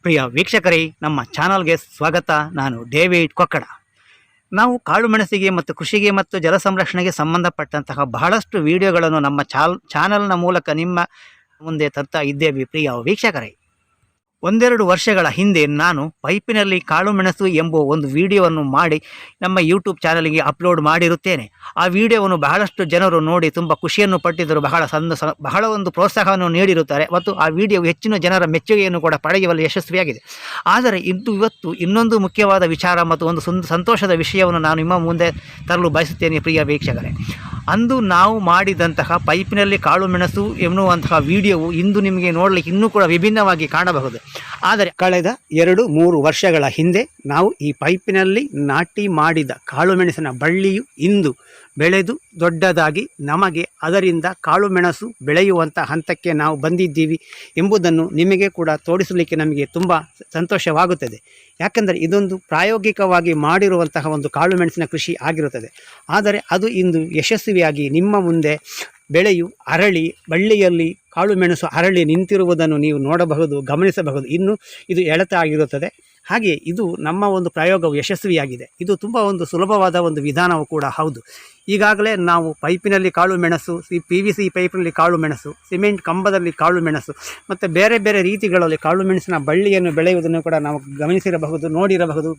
ಪ್ರಿಯ ವೀಕ್ಷಕರೇ, ನಮ್ಮ ಚಾನಲ್ಗೆ ಸ್ವಾಗತ. ನಾನು ಡೇವಿಡ್ ಕೊಕ್ಕಡ. ನಾವು ಕಾಳು ಮೆಣಸಿಗೆ ಮತ್ತು ಕೃಷಿಗೆ ಮತ್ತು ಜಲ ಸಂರಕ್ಷಣೆಗೆ ಸಂಬಂಧಪಟ್ಟಂತಹ ಬಹಳಷ್ಟು ವಿಡಿಯೋಗಳನ್ನು ನಮ್ಮ ಚಾನಲ್ನ ಮೂಲಕ ನಿಮ್ಮ ಮುಂದೆ ತರ್ತಾ ಇದ್ದೇವೆ. ಪ್ರಿಯ ವೀಕ್ಷಕರೇ, ಒಂದೆರಡು ವರ್ಷಗಳ ಹಿಂದೆ ನಾನು ಪೈಪಿನಲ್ಲಿ ಕಾಳು ಮೆಣಸು ಎಂಬ ಒಂದು ವಿಡಿಯೋವನ್ನು ಮಾಡಿ ನಮ್ಮ ಯೂಟ್ಯೂಬ್ ಚಾನಲ್ಗೆ ಅಪ್ಲೋಡ್ ಮಾಡಿರುತ್ತೇನೆ. ಆ ವಿಡಿಯೋವನ್ನು ಬಹಳಷ್ಟು ಜನರು ನೋಡಿ ತುಂಬ ಖುಷಿಯನ್ನು ಪಟ್ಟಿದ್ದರು, ಬಹಳ ಒಂದು ಪ್ರೋತ್ಸಾಹವನ್ನು ನೀಡಿರುತ್ತಾರೆ ಮತ್ತು ಆ ವಿಡಿಯೋ ಹೆಚ್ಚಿನ ಜನರ ಮೆಚ್ಚುಗೆಯನ್ನು ಕೂಡ ಪಡೆಯುವಲ್ಲಿ ಯಶಸ್ವಿಯಾಗಿದೆ. ಆದರೆ ಇವತ್ತು ಇನ್ನೊಂದು ಮುಖ್ಯವಾದ ವಿಚಾರ ಮತ್ತು ಒಂದು ಸಂತೋಷದ ವಿಷಯವನ್ನು ನಾನು ನಿಮ್ಮ ಮುಂದೆ ತರಲು ಬಯಸುತ್ತೇನೆ. ಪ್ರಿಯ ವೀಕ್ಷಕರೇ, ಅಂದು ನಾವು ಮಾಡಿದಂತಹ ಪೈಪಿನಲ್ಲಿ ಕಾಳು ಮೆಣಸು ಎನ್ನುವಂತಹ ವಿಡಿಯೋವು ಇಂದು ನಿಮಗೆ ನೋಡಲಿಕ್ಕೆ ಇನ್ನೂ ಕೂಡ ವಿಭಿನ್ನವಾಗಿ ಕಾಣಬಹುದು. ಆದರೆ ಕಳೆದ 2-3 ವರ್ಷಗಳ ಹಿಂದೆ ನಾವು ಈ ಪೈಪಿನಲ್ಲಿ ನಾಟಿ ಮಾಡಿದ ಕಾಳು ಮೆಣಸಿನ ಬಳ್ಳಿಯು ಇಂದು ಬೆಳೆದು ದೊಡ್ಡದಾಗಿ ನಮಗೆ ಅದರಿಂದ ಕಾಳು ಮೆಣಸು ಬೆಳೆಯುವಂಥ ಹಂತಕ್ಕೆ ನಾವು ಬಂದಿದ್ದೀವಿ ಎಂಬುದನ್ನು ನಿಮಗೆ ಕೂಡ ತೋರಿಸಲಿಕ್ಕೆ ನಮಗೆ ತುಂಬ ಸಂತೋಷವಾಗುತ್ತದೆ. ಯಾಕೆಂದರೆ ಇದೊಂದು ಪ್ರಾಯೋಗಿಕವಾಗಿ ಮಾಡಿರುವಂತಹ ಒಂದು ಕಾಳು ಮೆಣಸಿನ ಕೃಷಿ ಆಗಿರುತ್ತದೆ. ಆದರೆ ಅದು ಇಂದು ಯಶಸ್ವಿಯಾಗಿ ನಿಮ್ಮ ಮುಂದೆ ಬೆಳೆಯು ಅರಳಿ ಬಳ್ಳಿಯಲ್ಲಿ ಕಾಳು ಮೆಣಸು ಅರಳಿ ನಿಂತಿರುವುದನ್ನು ನೀವು ನೋಡಬಹುದು, ಗಮನಿಸಬಹುದು. ಇನ್ನು ಇದು ಎಳೆತ ಆಗಿರುತ್ತದೆ. ಹಾಗೆಯೇ ಇದು ನಮ್ಮ ಒಂದು ಪ್ರಯೋಗವು ಯಶಸ್ವಿಯಾಗಿದೆ. ಇದು ತುಂಬ ಒಂದು ಸುಲಭವಾದ ಒಂದು ವಿಧಾನವೂ ಕೂಡ ಹೌದು. ಈಗಾಗಲೇ ನಾವು ಪೈಪಿನಲ್ಲಿ ಕಾಳು ಮೆಣಸು, PVC ಪೈಪಿನಲ್ಲಿ ಕಾಳು ಮೆಣಸು, ಸಿಮೆಂಟ್ ಕಂಬದಲ್ಲಿ ಕಾಳು ಮೆಣಸು ಮತ್ತು ಬೇರೆ ಬೇರೆ ರೀತಿಗಳಲ್ಲಿ ಕಾಳು ಮೆಣಸಿನ ಬಳ್ಳಿಯನ್ನು ಬೆಳೆಯುವುದನ್ನು ಕೂಡ ನಾವು ಗಮನಿಸಿರಬಹುದು, ನೋಡಿರಬಹುದು,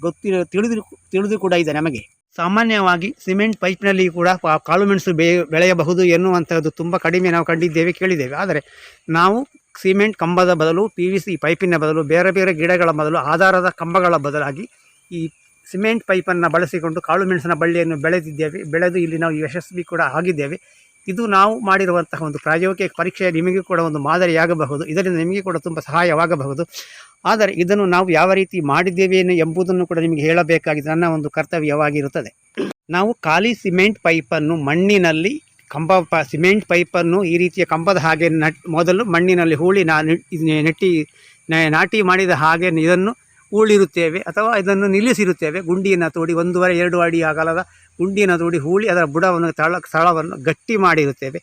ತಿಳಿದು ಕೂಡ ಇದೆ ನಮಗೆ. ಸಾಮಾನ್ಯವಾಗಿ ಸಿಮೆಂಟ್ ಪೈಪ್ನಲ್ಲಿ ಕೂಡ ಕಾಳು ಮೆಣಸು ಬೆಳೆಯಬಹುದು ಎನ್ನುವಂಥದ್ದು ತುಂಬ ಕಡಿಮೆ ನಾವು ಕಂಡಿದ್ದೇವೆ, ಕೇಳಿದ್ದೇವೆ. ಆದರೆ ನಾವು ಸಿಮೆಂಟ್ ಕಂಬದ ಬದಲು PVC ಪೈಪಿನ ಬದಲು ಬೇರೆ ಬೇರೆ ಗಿಡಗಳ ಬದಲು ಆಧಾರದ ಕಂಬಗಳ ಬದಲಾಗಿ ಈ ಸಿಮೆಂಟ್ ಪೈಪನ್ನು ಬಳಸಿಕೊಂಡು ಕಾಳು ಮೆಣಸಿನ ಬಳ್ಳಿಯನ್ನು ಬೆಳೆದು ಇಲ್ಲಿ ನಾವು ಯಶಸ್ವಿ ಕೂಡ ಆಗಿದ್ದೇವೆ. ಇದು ನಾವು ಮಾಡಿರುವಂತಹ ಒಂದು ಪ್ರಾಯೋಗಿಕ ಪರೀಕ್ಷೆ ನಿಮಗೆ ಕೂಡ ಒಂದು ಮಾದರಿಯಾಗಬಹುದು. ಇದರಿಂದ ನಿಮಗೆ ಕೂಡ ತುಂಬ ಸಹಾಯವಾಗಬಹುದು. ಆದರೆ ಇದನ್ನು ನಾವು ಯಾವ ರೀತಿ ಮಾಡಿದ್ದೇವೆ ಎಂಬುದನ್ನು ಕೂಡ ನಿಮಗೆ ಹೇಳಬೇಕಾಗಿದೆ, ನನ್ನ ಒಂದು ಕರ್ತವ್ಯವಾಗಿರುತ್ತದೆ. ನಾವು ಖಾಲಿ ಸಿಮೆಂಟ್ ಪೈಪನ್ನು ಮಣ್ಣಿನಲ್ಲಿ ಸಿಮೆಂಟ್ ಪೈಪನ್ನು ಈ ರೀತಿಯ ಕಂಬದ ಹಾಗೆ ಮೊದಲು ಮಣ್ಣಿನಲ್ಲಿ ಹೂಳಿ ನಾಟಿ ಮಾಡಿದ ಹಾಗೆ ಇದನ್ನು ಹೂಳಿರುತ್ತೇವೆ ಅಥವಾ ಇದನ್ನು ನಿಲ್ಲಿಸಿರುತ್ತೇವೆ. ಗುಂಡಿಯನ್ನು ತೋಡಿ 1.5-2 ಅಡಿ ಅಗಲದ ಗುಂಡಿಯನ್ನು ತೋಡಿ ಹೂಳಿ ಅದರ ಬುಡವನ್ನು ಸ್ಥಳವನ್ನು ಗಟ್ಟಿ ಮಾಡಿರುತ್ತೇವೆ.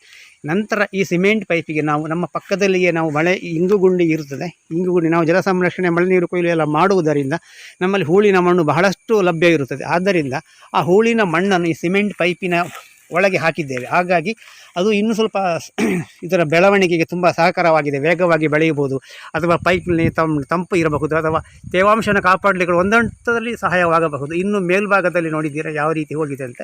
ನಂತರ ಈ ಸಿಮೆಂಟ್ ಪೈಪಿಗೆ ನಾವು ನಮ್ಮ ಪಕ್ಕದಲ್ಲಿಯೇ ನಾವು ಇಂಗುಗುಂಡಿ ಇರುತ್ತದೆ. ಇಂಗುಗುಂಡಿ ನಾವು ಜಲ ಸಂರಕ್ಷಣೆ, ಮಳೆ ನೀರು ಕೊಯ್ಲು ಎಲ್ಲ ಮಾಡುವುದರಿಂದ ನಮ್ಮಲ್ಲಿ ಹೂಳಿನ ಮಣ್ಣು ಬಹಳಷ್ಟು ಲಭ್ಯ ಇರುತ್ತದೆ. ಆದ್ದರಿಂದ ಆ ಹೂಳಿನ ಮಣ್ಣನ್ನು ಈ ಸಿಮೆಂಟ್ ಪೈಪಿನ ಒಳಗೆ ಹಾಕಿದ್ದೇವೆ. ಹಾಗಾಗಿ ಅದು ಇನ್ನೂ ಸ್ವಲ್ಪ ಇದರ ಬೆಳವಣಿಗೆಗೆ ತುಂಬ ಸಹಕಾರವಾಗಿದೆ. ವೇಗವಾಗಿ ಬೆಳೆಯಬಹುದು ಅಥವಾ ಪೈಪ್ನಲ್ಲಿ ತಂಪು ಇರಬಹುದು ಅಥವಾ ತೇವಾಂಶನ ಕಾಪಾಡಲಿಕ್ಕೆ ಒಂದು ಹಂತದಲ್ಲಿ ಸಹಾಯವಾಗಬಹುದು. ಇನ್ನು ಮೇಲ್ಭಾಗದಲ್ಲಿ ನೋಡಿದ್ದೀರಾ ಯಾವ ರೀತಿ ಹೋಗಿದೆ ಅಂತ.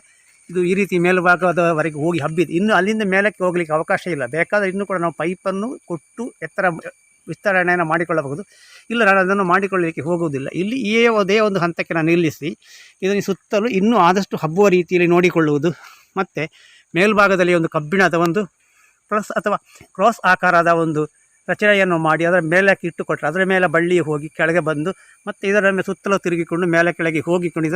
ಇದು ಈ ರೀತಿ ಮೇಲ್ಭಾಗದವರೆಗೆ ಹೋಗಿ ಹಬ್ಬಿದೆ. ಇನ್ನು ಅಲ್ಲಿಂದ ಮೇಲಕ್ಕೆ ಹೋಗಲಿಕ್ಕೆ ಅವಕಾಶ ಇಲ್ಲ. ಬೇಕಾದರೆ ಇನ್ನೂ ಕೂಡ ನಾವು ಪೈಪನ್ನು ಕೊಟ್ಟು ವಿಸ್ತರಣೆಯನ್ನು ಮಾಡಿಕೊಳ್ಳಬಹುದು. ಇಲ್ಲ, ನಾನು ಅದನ್ನು ಮಾಡಿಕೊಳ್ಳಲಿಕ್ಕೆ ಹೋಗುವುದಿಲ್ಲ. ಇಲ್ಲಿ ಅದೇ ಒಂದು ಹಂತಕ್ಕೆ ನಾನು ನಿಲ್ಲಿಸಿ ಇದನ್ನು ಸುತ್ತಲೂ ಇನ್ನೂ ಆದಷ್ಟು ಹಬ್ಬುವ ರೀತಿಯಲ್ಲಿ ನೋಡಿಕೊಳ್ಳುವುದು. ಮತ್ತು ಮೇಲ್ಭಾಗದಲ್ಲಿ ಒಂದು ಕಬ್ಬಿಣದ ಒಂದು ಪ್ಲಸ್ ಅಥವಾ ಕ್ರಾಸ್ ಆಕಾರದ ಒಂದು ರಚನೆಯನ್ನು ಮಾಡಿ ಅದರ ಮೇಲಕ್ಕೆ ಇಟ್ಟುಕೊಟ್ಟರೆ ಅದರ ಮೇಲೆ ಬಳ್ಳಿ ಹೋಗಿ ಕೆಳಗೆ ಬಂದು ಮತ್ತು ಇದರ ಮೇಲೆ ಸುತ್ತಲೂ ತಿರುಗಿಕೊಂಡು ಮೇಲೆ ಕೆಳಗೆ ಹೋಗಿಕೊಂಡು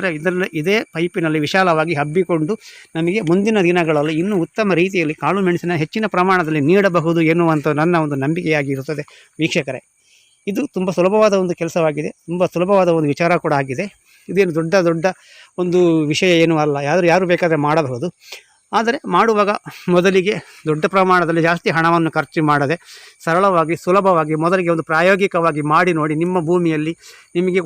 ಇದೇ ಪೈಪಿನಲ್ಲಿ ವಿಶಾಲವಾಗಿ ಹಬ್ಬಿಕೊಂಡು ನಮಗೆ ಮುಂದಿನ ದಿನಗಳಲ್ಲಿ ಇನ್ನೂ ಉತ್ತಮ ರೀತಿಯಲ್ಲಿ ಕಾಳು ಮೆಣಸಿನ ಹೆಚ್ಚಿನ ಪ್ರಮಾಣದಲ್ಲಿ ನೀಡಬಹುದು ಎನ್ನುವಂಥ ನನ್ನ ಒಂದು ನಂಬಿಕೆಯಾಗಿರುತ್ತದೆ. ವೀಕ್ಷಕರೇ, ಇದು ತುಂಬ ಸುಲಭವಾದ ಒಂದು ಕೆಲಸವಾಗಿದೆ, ತುಂಬ ಸುಲಭವಾದ ಒಂದು ವಿಚಾರ ಕೂಡ ಆಗಿದೆ. ಇದೇನು ದೊಡ್ಡ ಒಂದು ವಿಷಯ ಏನೂ ಅಲ್ಲ, ಯಾರು ಬೇಕಾದರೆ ಮಾಡಬಹುದು. ಆದರೆ ಮಾಡುವಾಗ ಮೊದಲಿಗೆ ದೊಡ್ಡ ಪ್ರಮಾಣದಲ್ಲಿ ಜಾಸ್ತಿ ಹಣವನ್ನು ಖರ್ಚು ಮಾಡದೆ ಸರಳವಾಗಿ ಸುಲಭವಾಗಿ ಮೊದಲಿಗೆ ಒಂದು ಪ್ರಾಯೋಗಿಕವಾಗಿ ಮಾಡಿ ನೋಡಿ. ನಿಮ್ಮ ಭೂಮಿಯಲ್ಲಿ ನಿಮಗೆ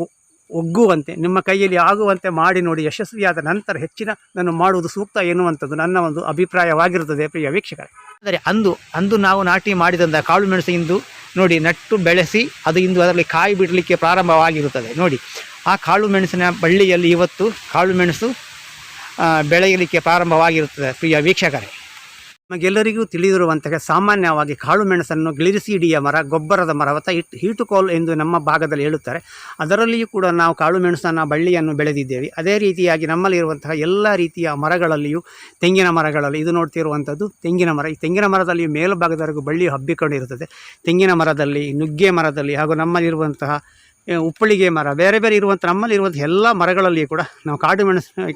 ಒಗ್ಗುವಂತೆ, ನಿಮ್ಮ ಕೈಯಲ್ಲಿ ಆಗುವಂತೆ ಮಾಡಿ ನೋಡಿ. ಯಶಸ್ವಿಯಾದ ನಂತರ ಹೆಚ್ಚಿನದನ್ನು ಮಾಡುವುದು ಸೂಕ್ತ ಎನ್ನುವಂಥದ್ದು ನನ್ನ ಒಂದು ಅಭಿಪ್ರಾಯವಾಗಿರುತ್ತದೆ. ಪ್ರಿಯ ವೀಕ್ಷಕರೇ, ಆದರೆ ಅಂದು ನಾವು ನಾಟಿ ಮಾಡಿದಂಥ ಕಾಳು ಮೆಣಸು ಇಂದು ನೋಡಿ ನಟ್ಟು ಬೆಳೆಸಿ ಅದು ಇಂದು ಅದರಲ್ಲಿ ಕಾಯಿ ಬಿಡಲಿಕ್ಕೆ ಪ್ರಾರಂಭವಾಗಿರುತ್ತದೆ. ನೋಡಿ, ಆ ಕಾಳು ಮೆಣಸಿನ ಬಳ್ಳಿಯಲ್ಲಿ ಇವತ್ತು ಕಾಳು ಮೆಣಸು ಬೆಳೆಯಲಿಕ್ಕೆ ಪ್ರಾರಂಭವಾಗಿರುತ್ತದೆ. ಪ್ರಿಯ ವೀಕ್ಷಕರೇ, ನಮಗೆಲ್ಲರಿಗೂ ತಿಳಿದಿರುವಂತಹ ಸಾಮಾನ್ಯವಾಗಿ ಕಾಳು ಮೆಣಸನ್ನು ಗ್ಲಿರಿಸಿಡಿಯ ಮರ, ಗೊಬ್ಬರದ ಮರ ಅಥವಾ ಹೀಟುಕೋಲ್ ಎಂದು ನಮ್ಮ ಭಾಗದಲ್ಲಿ ಹೇಳುತ್ತಾರೆ. ಅದರಲ್ಲಿಯೂ ಕೂಡ ನಾವು ಕಾಳು ಮೆಣಸನ್ನು ಬಳ್ಳಿಯನ್ನು ಬೆಳೆದಿದ್ದೇವೆ. ಅದೇ ರೀತಿಯಾಗಿ ನಮ್ಮಲ್ಲಿರುವಂತಹ ಎಲ್ಲ ರೀತಿಯ ಮರಗಳಲ್ಲಿಯೂ, ತೆಂಗಿನ ಮರಗಳಲ್ಲಿ ಇದು ನೋಡ್ತಿರುವಂಥದ್ದು ತೆಂಗಿನ ಮರ. ಈ ತೆಂಗಿನ ಮರದಲ್ಲಿ ಮೇಲುಭಾಗದವರೆಗೂ ಬಳ್ಳಿ ಹಬ್ಬಿಕೊಂಡಿರುತ್ತದೆ. ತೆಂಗಿನ ಮರದಲ್ಲಿ, ನುಗ್ಗೆ ಮರದಲ್ಲಿ ಹಾಗೂ ನಮ್ಮಲ್ಲಿರುವಂತಹ ಉಪ್ಪಳಿಗೆ ಮರ, ಬೇರೆ ಬೇರೆ ಇರುವಂಥ ನಮ್ಮಲ್ಲಿರುವಂಥ ಎಲ್ಲ ಮರಗಳಲ್ಲಿಯೂ ಕೂಡ ನಾವು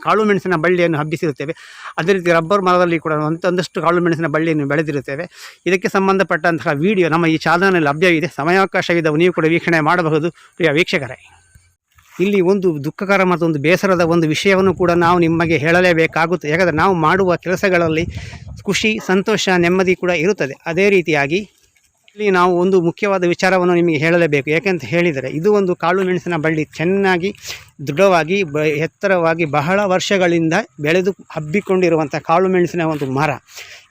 ಕಾಳು ಮೆಣಸಿನ ಬಳ್ಳಿಯನ್ನು ಹಬ್ಬಿಸಿರುತ್ತೇವೆ. ಅದೇ ರೀತಿ ರಬ್ಬರ್ ಮರದಲ್ಲಿ ಕೂಡ ಒಂದಷ್ಟು ಕಾಳು ಮೆಣಸಿನ ಬಳ್ಳಿಯನ್ನು ಬೆಳೆದಿರುತ್ತೇವೆ. ಇದಕ್ಕೆ ಸಂಬಂಧಪಟ್ಟಂತಹ ವಿಡಿಯೋ ನಮ್ಮ ಈ ಚಾನಲ್ನಲ್ಲಿ ಲಭ್ಯವಿದೆ. ಸಮಯಾವಕಾಶವಿದೆ, ನೀವು ಕೂಡ ವೀಕ್ಷಣೆ ಮಾಡಬಹುದು. ಪ್ರಿಯ ವೀಕ್ಷಕರೇ, ಇಲ್ಲಿ ಒಂದು ದುಃಖಕರ ಮತ್ತು ಒಂದು ಬೇಸರದ ಒಂದು ವಿಷಯವನ್ನು ಕೂಡ ನಾವು ನಿಮಗೆ ಹೇಳಲೇಬೇಕಾಗುತ್ತದೆ. ಯಾಕಂದರೆ ನಾವು ಮಾಡುವ ಕೆಲಸಗಳಲ್ಲಿ ಖುಷಿ, ಸಂತೋಷ, ನೆಮ್ಮದಿ ಕೂಡ ಇರುತ್ತದೆ. ಅದೇ ರೀತಿಯಾಗಿ ಇಲ್ಲಿ ನಾವು ಒಂದು ಮುಖ್ಯವಾದ ವಿಚಾರವನ್ನು ನಿಮಗೆ ಹೇಳಲೇಬೇಕು. ಏಕೆಂತ ಹೇಳಿದರೆ ಇದು ಒಂದು ಕಾಳು ಮೆಣಸಿನ ಬಳ್ಳಿ ಚೆನ್ನಾಗಿ ದೃಢವಾಗಿ ಎತ್ತರವಾಗಿ ಬಹಳ ವರ್ಷಗಳಿಂದ ಬೆಳೆದು ಹಬ್ಬಿಕೊಂಡಿರುವಂಥ ಕಾಳು ಮೆಣಸಿನ ಒಂದು ಮರ.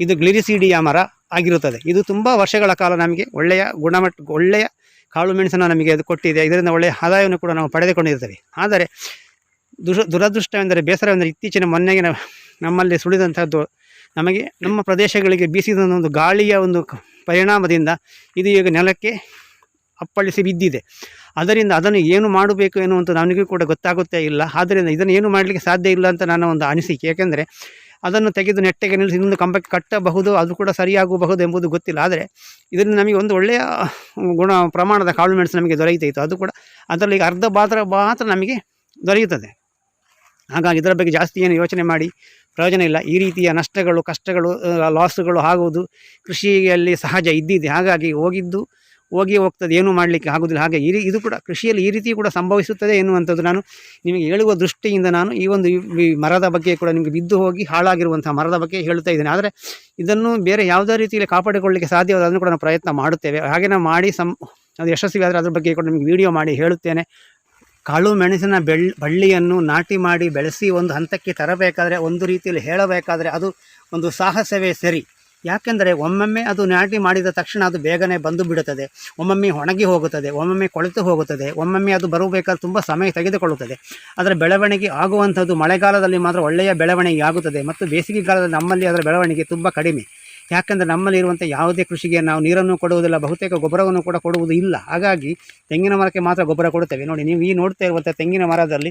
ಇದು ಗ್ಲಿರಿಸಿಡಿಯ ಮರ ಆಗಿರುತ್ತದೆ. ಇದು ತುಂಬ ವರ್ಷಗಳ ಕಾಲ ನಮಗೆ ಒಳ್ಳೆಯ ಕಾಳು ಮೆಣಸನ್ನು ನಮಗೆ ಅದು ಕೊಟ್ಟಿದೆ. ಇದರಿಂದ ಒಳ್ಳೆಯ ಆದಾಯವನ್ನು ಕೂಡ ನಾವು ಪಡೆದುಕೊಂಡಿರ್ತೇವೆ. ಆದರೆ ದುರದೃಷ್ಟವೆಂದರೆ, ಬೇಸರವೆಂದರೆ, ಇತ್ತೀಚಿನ ಮೊನ್ನೆಗೆ ನಮ್ಮಲ್ಲಿ ಸುಳಿದಂಥದ್ದು ನಮಗೆ ನಮ್ಮ ಪ್ರದೇಶಗಳಿಗೆ ಬೀಸಿದ ಒಂದು ಗಾಳಿಯ ಒಂದು ಪರಿಣಾಮದಿಂದ ಇದು ಈಗ ನೆಲಕ್ಕೆ ಅಪ್ಪಳಿಸಿ ಬಿದ್ದಿದೆ. ಅದರಿಂದ ಅದನ್ನು ಏನು ಮಾಡಬೇಕು ಎನ್ನುವಂಥ ನನಗೂ ಕೂಡ ಗೊತ್ತಾಗುತ್ತೇ ಇಲ್ಲ. ಆದ್ದರಿಂದ ಇದನ್ನು ಏನು ಮಾಡಲಿಕ್ಕೆ ಸಾಧ್ಯ ಇಲ್ಲ ಅಂತ ನನ್ನ ಒಂದು ಅನಿಸಿಕೆ. ಏಕೆಂದರೆ ಅದನ್ನು ತೆಗೆದು ನೆಟ್ಟಗೆ ನಿಲ್ಲಿಸಿ ಇನ್ನೊಂದು ಕಂಬಕ್ಕೆ ಕಟ್ಟಬಹುದು, ಅದು ಕೂಡ ಸರಿಯಾಗಬಹುದು ಎಂಬುದು ಗೊತ್ತಿಲ್ಲ. ಆದರೆ ಇದರಿಂದ ನಮಗೆ ಒಂದು ಒಳ್ಳೆಯ ಪ್ರಮಾಣದ ಕಾಳು ಮೆಣಸು ನಮಗೆ ದೊರೆಯುತ್ತಿತ್ತು. ಅದು ಕೂಡ ಅದರಲ್ಲಿ ಅರ್ಧ ಮಾತ್ರ ನಮಗೆ ದೊರೆಯುತ್ತದೆ. ಹಾಗಾಗಿ ಇದರ ಬಗ್ಗೆ ಜಾಸ್ತಿ ಏನು ಯೋಚನೆ ಮಾಡಿ ಪ್ರಯೋಜನ ಇಲ್ಲ. ಈ ರೀತಿಯ ನಷ್ಟಗಳು, ಕಷ್ಟಗಳು, ಲಾಸುಗಳು ಆಗುವುದು ಕೃಷಿಯಲ್ಲಿ ಸಹಜ ಇದ್ದಿದೆ. ಹಾಗಾಗಿ ಹೋಗಿ ಹೋಗ್ತದೆ, ಏನೂ ಮಾಡಲಿಕ್ಕೆ ಆಗೋದಿಲ್ಲ. ಹಾಗೆ ಇದು ಕೂಡ ಕೃಷಿಯಲ್ಲಿ ಈ ರೀತಿ ಕೂಡ ಸಂಭವಿಸುತ್ತದೆ ಎನ್ನುವಂಥದ್ದು ನಾನು ನಿಮಗೆ ಹೇಳುವ ದೃಷ್ಟಿಯಿಂದ ನಾನು ಈ ಒಂದು ಮರದ ಬಗ್ಗೆ ಕೂಡ ನಿಮಗೆ ಬಿದ್ದು ಹೋಗಿ ಹಾಳಾಗಿರುವಂಥ ಮರದ ಬಗ್ಗೆ ಹೇಳ್ತಾ ಇದ್ದೇನೆ. ಆದರೆ ಇದನ್ನು ಬೇರೆ ಯಾವುದೇ ರೀತಿಯಲ್ಲಿ ಕಾಪಾಡಿಕೊಳ್ಳಲಿಕ್ಕೆ ಸಾಧ್ಯವಾದ ಅದನ್ನು ಕೂಡ ನಾವು ಪ್ರಯತ್ನ ಮಾಡುತ್ತೇವೆ. ಹಾಗೆ ನಾವು ಮಾಡಿ ಅದು ಯಶಸ್ವಿ ಆದರೆ ಅದ್ರ ಬಗ್ಗೆ ಕೂಡ ನಿಮಗೆ ವಿಡಿಯೋ ಮಾಡಿ ಹೇಳುತ್ತೇನೆ. ಕಾಳು ಮೆಣಸಿನ ಬಳ್ಳಿಯನ್ನು ನಾಟಿ ಮಾಡಿ ಬೆಳೆಸಿ ಒಂದು ಹಂತಕ್ಕೆ ತರಬೇಕಾದರೆ, ಒಂದು ರೀತಿಯಲ್ಲಿ ಹೇಳಬೇಕಾದರೆ ಅದು ಒಂದು ಸಾಹಸವೇ ಸರಿ. ಯಾಕೆಂದರೆ ಒಮ್ಮೊಮ್ಮೆ ಅದು ನಾಟಿ ಮಾಡಿದ ತಕ್ಷಣ ಅದು ಬೇಗನೆ ಬಂದು ಬಿಡುತ್ತದೆ, ಒಮ್ಮೊಮ್ಮೆ ಒಣಗಿ ಹೋಗುತ್ತದೆ, ಒಮ್ಮೊಮ್ಮೆ ಕೊಳೆತು ಹೋಗುತ್ತದೆ, ಒಮ್ಮೊಮ್ಮೆ ಅದು ಬರಬೇಕಾದ್ರೆ ತುಂಬ ಸಮಯ ತೆಗೆದುಕೊಳ್ಳುತ್ತದೆ. ಅದರ ಬೆಳವಣಿಗೆ ಆಗುವಂಥದ್ದು ಮಳೆಗಾಲದಲ್ಲಿ ಮಾತ್ರ ಒಳ್ಳೆಯ ಬೆಳವಣಿಗೆ ಆಗುತ್ತದೆ ಮತ್ತು ಬೇಸಿಗೆಗಾಲದಲ್ಲಿ ನಮ್ಮಲ್ಲಿ ಅದರ ಬೆಳವಣಿಗೆ ತುಂಬ ಕಡಿಮೆ. ಯಾಕೆಂದರೆ ನಮ್ಮಲ್ಲಿ ಇರುವಂಥ ಯಾವುದೇ ಕೃಷಿಗೆ ನಾವು ನೀರನ್ನು ಕೊಡುವುದಿಲ್ಲ, ಬಹುತೇಕ ಗೊಬ್ಬರವನ್ನು ಕೂಡ ಕೊಡುವುದು ಇಲ್ಲ. ಹಾಗಾಗಿ ತೆಂಗಿನ ಮರಕ್ಕೆ ಮಾತ್ರ ಗೊಬ್ಬರ ಕೊಡುತ್ತೇವೆ. ನೋಡಿ, ನೀವು ನೋಡ್ತಾ ಇರುವಂಥ ತೆಂಗಿನ ಮರದಲ್ಲಿ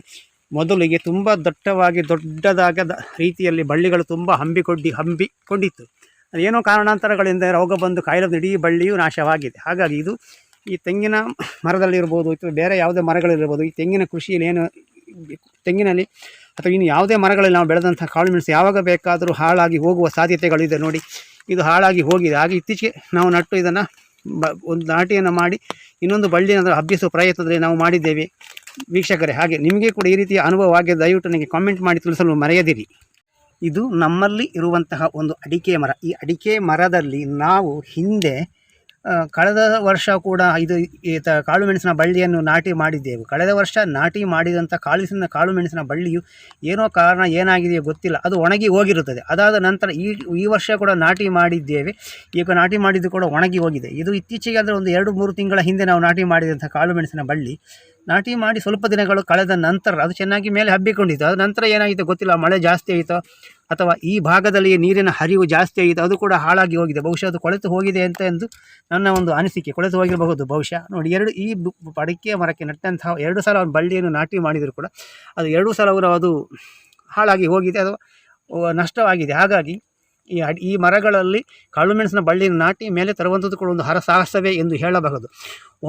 ಮೊದಲಿಗೆ ತುಂಬ ದೊಡ್ಡದಾದ ರೀತಿಯಲ್ಲಿ ಬಳ್ಳಿಗಳು ತುಂಬ ಹಂಬಿಕೊಂಡಿತ್ತು. ಏನೋ ಕಾರಣಾಂತರಗಳಿಂದ ರೋಗ ಬಂದು ಕಾಯಿಲೆ ಇಡೀ ಬಳ್ಳಿಯೂ ನಾಶವಾಗಿದೆ. ಹಾಗಾಗಿ ಇದು ಈ ತೆಂಗಿನ ಮರದಲ್ಲಿರ್ಬೋದು ಅಥವಾ ಬೇರೆ ಯಾವುದೇ ಮರಗಳಿರ್ಬೋದು, ಈ ತೆಂಗಿನ ಕೃಷಿಯಲ್ಲಿ ತೆಂಗಿನಲ್ಲಿ ಅಥವಾ ಇನ್ನು ಯಾವುದೇ ಮರಗಳಲ್ಲಿ ನಾವು ಬೆಳೆದಂಥ ಕಾಳು ಮೆಣಸು ಯಾವಾಗ ಬೇಕಾದರೂ ಹಾಳಾಗಿ ಹೋಗುವ ಸಾಧ್ಯತೆಗಳಿದೆ. ನೋಡಿ, ಇದು ಹಾಳಾಗಿ ಹೋಗಿದೆ. ಹಾಗೆ ಇತ್ತೀಚೆಗೆ ನಾವು ನಟ್ಟು ಇದನ್ನು ಒಂದು ನಾಟಿಯನ್ನು ಮಾಡಿ ಇನ್ನೊಂದು ಬಳ್ಳಿಯನ್ನು ಹಬ್ಬಿಸುವ ಪ್ರಯತ್ನದಲ್ಲಿ ನಾವು ಮಾಡಿದ್ದೇವೆ ವೀಕ್ಷಕರೇ. ಹಾಗೆ ನಿಮಗೆ ಕೂಡ ಈ ರೀತಿಯ ಅನುಭವ ಆಗಿದೆ, ದಯವಿಟ್ಟು ನನಗೆ ಕಾಮೆಂಟ್ ಮಾಡಿ ತಿಳಿಸಲು ಮರೆಯದಿರಿ. ಇದು ನಮ್ಮಲ್ಲಿ ಇರುವಂತಹ ಒಂದು ಅಡಿಕೆ ಮರ. ಈ ಅಡಿಕೆ ಮರದಲ್ಲಿ ನಾವು ಹಿಂದೆ ಕಳೆದ ವರ್ಷ ಕೂಡ ಕಾಳು ಮೆಣಸಿನ ಬಳ್ಳಿಯನ್ನು ನಾಟಿ ಮಾಡಿದ್ದೆವು. ಕಳೆದ ವರ್ಷ ನಾಟಿ ಮಾಡಿದಂಥ ಕಾಳು ಮೆಣಸಿನ ಬಳ್ಳಿಯು ಏನೋ ಕಾರಣ ಏನಾಗಿದೆಯೋ ಗೊತ್ತಿಲ್ಲ, ಅದು ಒಣಗಿ ಹೋಗಿರುತ್ತದೆ. ಅದಾದ ನಂತರ ಈ ವರ್ಷ ಕೂಡ ನಾಟಿ ಮಾಡಿದ್ದೇವೆ. ಈಗ ನಾಟಿ ಮಾಡಿದ್ದು ಕೂಡ ಒಣಗಿ ಹೋಗಿದೆ. ಇದು ಇತ್ತೀಚೆಗೆ ಅಂದರೆ ಒಂದು 2-3 ತಿಂಗಳ ಹಿಂದೆ ನಾವು ನಾಟಿ ಮಾಡಿದಂಥ ಕಾಳು ಮೆಣಸಿನ ಬಳ್ಳಿ ನಾಟಿ ಮಾಡಿ ಸ್ವಲ್ಪ ದಿನಗಳು ಕಳೆದ ನಂತರ ಅದು ಚೆನ್ನಾಗಿ ಮೇಲೆ ಹಬ್ಬಿಕೊಂಡಿತ್ತು. ಅದ ನಂತರ ಏನಾಯಿತು ಗೊತ್ತಿಲ್ಲ, ಮಳೆ ಜಾಸ್ತಿ ಆಯಿತು ಅಥವಾ ಈ ಭಾಗದಲ್ಲಿ ನೀರಿನ ಹರಿವು ಜಾಸ್ತಿ ಆಯಿತು, ಅದು ಕೂಡ ಹಾಳಾಗಿ ಹೋಗಿದೆ. ಬಹುಶಃ ಅದು ಕೊಳೆತು ಹೋಗಿದೆ ಎಂದು ನನ್ನ ಒಂದು ಅನಿಸಿಕೆ. ಕೊಳೆತು ಹೋಗಿರಬಹುದು ಬಹುಶಃ. ನೋಡಿ, ಈ ಅಡಿಕೆ ಮರಕ್ಕೆ ನಟ್ಟಂತಹ 2 ಸಲ ಬಳ್ಳಿಯನ್ನು ನಾಟಿ ಮಾಡಿದರೂ ಕೂಡ ಅದು 2 ಸಲ ಅದು ಹಾಳಾಗಿ ಹೋಗಿದೆ, ಅದು ನಷ್ಟವಾಗಿದೆ. ಹಾಗಾಗಿ ಈ ಮರಗಳಲ್ಲಿ ಕಾಳು ಮೆಣಸಿನ ಬಳ್ಳಿಯನ್ನು ನಾಟಿ ಮೇಲೆ ತರುವಂಥದ್ದು ಕೂಡ ಒಂದು ಹರಸಾಹಸವೇ ಎಂದು ಹೇಳಬಹುದು.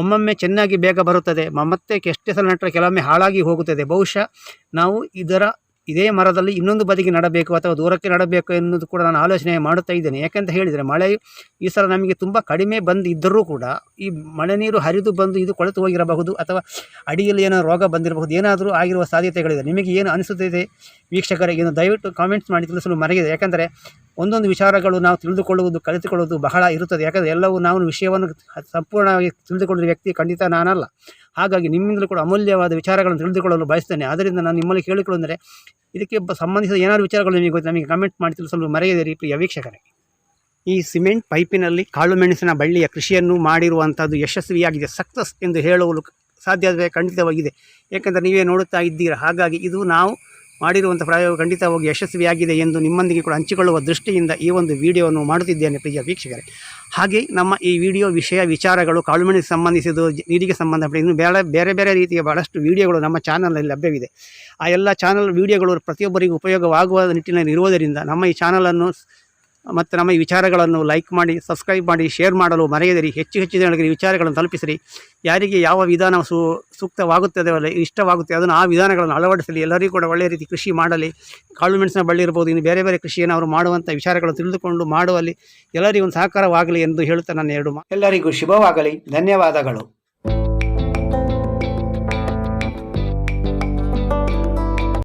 ಒಮ್ಮೊಮ್ಮೆ ಚೆನ್ನಾಗಿ ಬೇಗ ಬರುತ್ತದೆ, ಮತ್ತೆ ಎಷ್ಟೇ ಸಲ ನಟ್ಟರೆ ಕೆಲವೊಮ್ಮೆ ಹಾಳಾಗಿ ಹೋಗುತ್ತದೆ. ಬಹುಶಃ ನಾವು ಇದೇ ಮರದಲ್ಲಿ ಇನ್ನೊಂದು ಬದಿಗೆ ನಡಬೇಕು ಅಥವಾ ದೂರಕ್ಕೆ ನಡಬೇಕು ಎನ್ನುವುದು ಕೂಡ ನಾನು ಆಲೋಚನೆ ಮಾಡುತ್ತಾ ಇದ್ದೇನೆ. ಯಾಕೆಂತ ಹೇಳಿದರೆ ಮಳೆಯು ಈ ಸಲ ನಮಗೆ ತುಂಬ ಕಡಿಮೆ ಬಂದಿದ್ದರೂ ಕೂಡ ಈ ಮಳೆ ನೀರು ಹರಿದು ಬಂದು ಇದು ಕೊಳೆತು ಹೋಗಿರಬಹುದು ಅಥವಾ ಅಡಿಯಲ್ಲಿ ಏನೋ ರೋಗ ಬಂದಿರಬಹುದು, ಏನಾದರೂ ಆಗಿರುವ ಸಾಧ್ಯತೆಗಳಿದೆ. ನಿಮಗೆ ಏನು ಅನಿಸುತ್ತಿದೆ ವೀಕ್ಷಕರಿಗೆ ದಯವಿಟ್ಟು ಕಾಮೆಂಟ್ಸ್ ಮಾಡಿ ತಿಳಿಸಲು ಮರೆಯದೆ. ಯಾಕೆಂದರೆ ಒಂದೊಂದು ವಿಚಾರಗಳು ನಾವು ಕಲಿತುಕೊಳ್ಳುವುದು ಬಹಳ ಇರುತ್ತದೆ. ಯಾಕಂದರೆ ಎಲ್ಲವೂ ನಾವು ವಿಷಯವನ್ನು ಸಂಪೂರ್ಣವಾಗಿ ತಿಳಿದುಕೊಂಡಿರುವ ವ್ಯಕ್ತಿ ಖಂಡಿತ ನಾನಲ್ಲ. ಹಾಗಾಗಿ ನಿಮ್ಮಿಂದಲೂ ಕೂಡ ಅಮೂಲ್ಯವಾದ ವಿಚಾರಗಳನ್ನು ತಿಳಿದುಕೊಳ್ಳಲು ಬಯಸ್ತೇನೆ. ಆದ್ದರಿಂದ ನಾನು ನಿಮ್ಮಲ್ಲಿ ಕೇಳಿಕೊಳ್ಳುವಂದರೆ ಇದಕ್ಕೆ ಸಂಬಂಧಿಸಿದ ಏನಾದರೂ ವಿಚಾರಗಳು ನಿಮಗೆ ಗೊತ್ತು, ನಮಗೆ ಕಮೆಂಟ್ ಮಾಡಿ ತಿಳಿಸಲು ಮರೆಯದಿರಿ ಪ್ರಿಯ ವೀಕ್ಷಕರೇ. ಈ ಸಿಮೆಂಟ್ ಪೈಪಿನಲ್ಲಿ ಕಾಳು ಮೆಣಸಿನ ಬಳ್ಳಿಯ ಕೃಷಿಯನ್ನು ಮಾಡಿರುವಂಥದ್ದು ಯಶಸ್ವಿಯಾಗಿದೆ, ಸಕ್ಸಸ್ ಎಂದು ಹೇಳಲು ಸಾಧ್ಯವೇ ಖಂಡಿತವಾಗಿದೆ. ಏಕೆಂದರೆ ನೀವೇ ನೋಡುತ್ತಾ ಇದ್ದೀರಾ. ಹಾಗಾಗಿ ಇದು ನಾವು ಮಾಡಿರುವಂಥ ಪ್ರಯೋಗ ಖಂಡಿತವಾಗಿ ಯಶಸ್ವಿಯಾಗಿದೆ ಎಂದು ನಿಮ್ಮೊಂದಿಗೆ ಕೂಡ ಹಂಚಿಕೊಳ್ಳುವ ದೃಷ್ಟಿಯಿಂದ ಈ ಒಂದು ವಿಡಿಯೋವನ್ನು ಮಾಡುತ್ತಿದ್ದೇನೆ ಪ್ರಿಯ ವೀಕ್ಷಕರೇ. ಹಾಗೆ ನಮ್ಮ ಈ ವಿಚಾರಗಳು ಕಾಳುಮೆಣಸಿಗೆ ಸಂಬಂಧಿಸಿದ, ನೀರಿಗೆ ಸಂಬಂಧಪಟ್ಟ ಇನ್ನು ಬೇರೆ ರೀತಿಯ ಭಾಳಷ್ಟು ವಿಡಿಯೋಗಳು ನಮ್ಮ ಚಾನಲ್ನಲ್ಲಿ ಲಭ್ಯವಿದೆ. ಆ ಎಲ್ಲ ಚಾನಲ್ ವಿಡಿಯೋಗಳು ಪ್ರತಿಯೊಬ್ಬರಿಗೂ ಉಪಯೋಗವಾಗುವ ನಿಟ್ಟಿನಲ್ಲಿ ಇರುವುದರಿಂದ ನಮ್ಮ ಈ ಚಾನಲನ್ನು ಮತ್ತು ನಮ್ಮ ಈ ವಿಚಾರಗಳನ್ನು ಲೈಕ್ ಮಾಡಿ, ಸಬ್ಸ್ಕ್ರೈಬ್ ಮಾಡಿ, ಶೇರ್ ಮಾಡಲು ಮರೆಯದಿರಿ. ಹೆಚ್ಚು ಜನರಿಗೆ ವಿಚಾರಗಳನ್ನು ತಲುಪಿಸಿರಿ. ಯಾರಿಗೆ ಯಾವ ವಿಧಾನ ಸೂಕ್ತವಾಗುತ್ತದೆ ಇಷ್ಟವಾಗುತ್ತೆ ಅದನ್ನು ಆ ವಿಧಾನಗಳನ್ನು ಅಳವಡಿಸಲಿ. ಎಲ್ಲರಿಗೂ ಕೂಡ ಒಳ್ಳೆಯ ರೀತಿ ಕೃಷಿ ಮಾಡಲಿ. ಕಾಳು ಮೆಣಸಿನ ಬಳ್ಳಿ ಇರ್ಬೋದು, ಇನ್ನು ಬೇರೆ ಕೃಷಿಯನ್ನು ಅವರು ಮಾಡುವಂಥ ವಿಚಾರಗಳನ್ನು ತಿಳಿದುಕೊಂಡು ಮಾಡುವಲ್ಲಿ ಎಲ್ಲರಿಗೂ ಒಂದು ಸಹಕಾರವಾಗಲಿ ಎಂದು ಹೇಳುತ್ತಾ ನನ್ನ ಎಲ್ಲರಿಗೂ ಶುಭವಾಗಲಿ. ಧನ್ಯವಾದಗಳು.